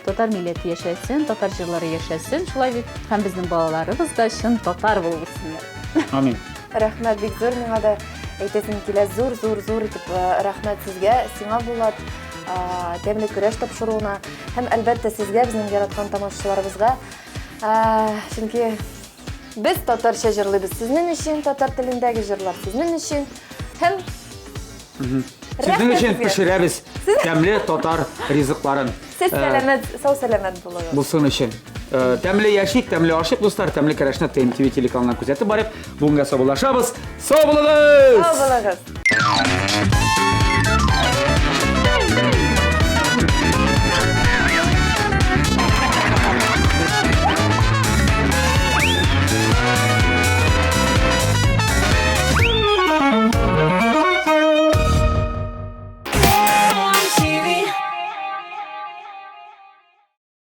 Татар милләте яшәсен, татар җырлары яшәсен, шулай дип һәм безнең балаларыбыз да чын татар булып үссеннәр. Амин. Рәхмәт бик зур, миңа да әйтәсем килә зур итеп рәхмәт сезгә, сиңа Булат, тәмле көрәш тапшыруына һәм әлбәттә сезгә, безнең яраткан тамашачыларыбызга. Чөнки без татарча җырлыйбыз сезнең өчен, татар телендәге җырлар сезнең өчен һәм Сезнең өчен пешерәбез тәмле татар ризыкларын. Сез сәламәт, сау сәламәт булыгыз. Булсын өчен. Тәмле яшик, тәмле ашык достар, тәмле көрәшне ТМТV телеканалынан күзәтеп барып, бүгенгә саубуллашабыз. Сау булыгыз! Сау булыгыз.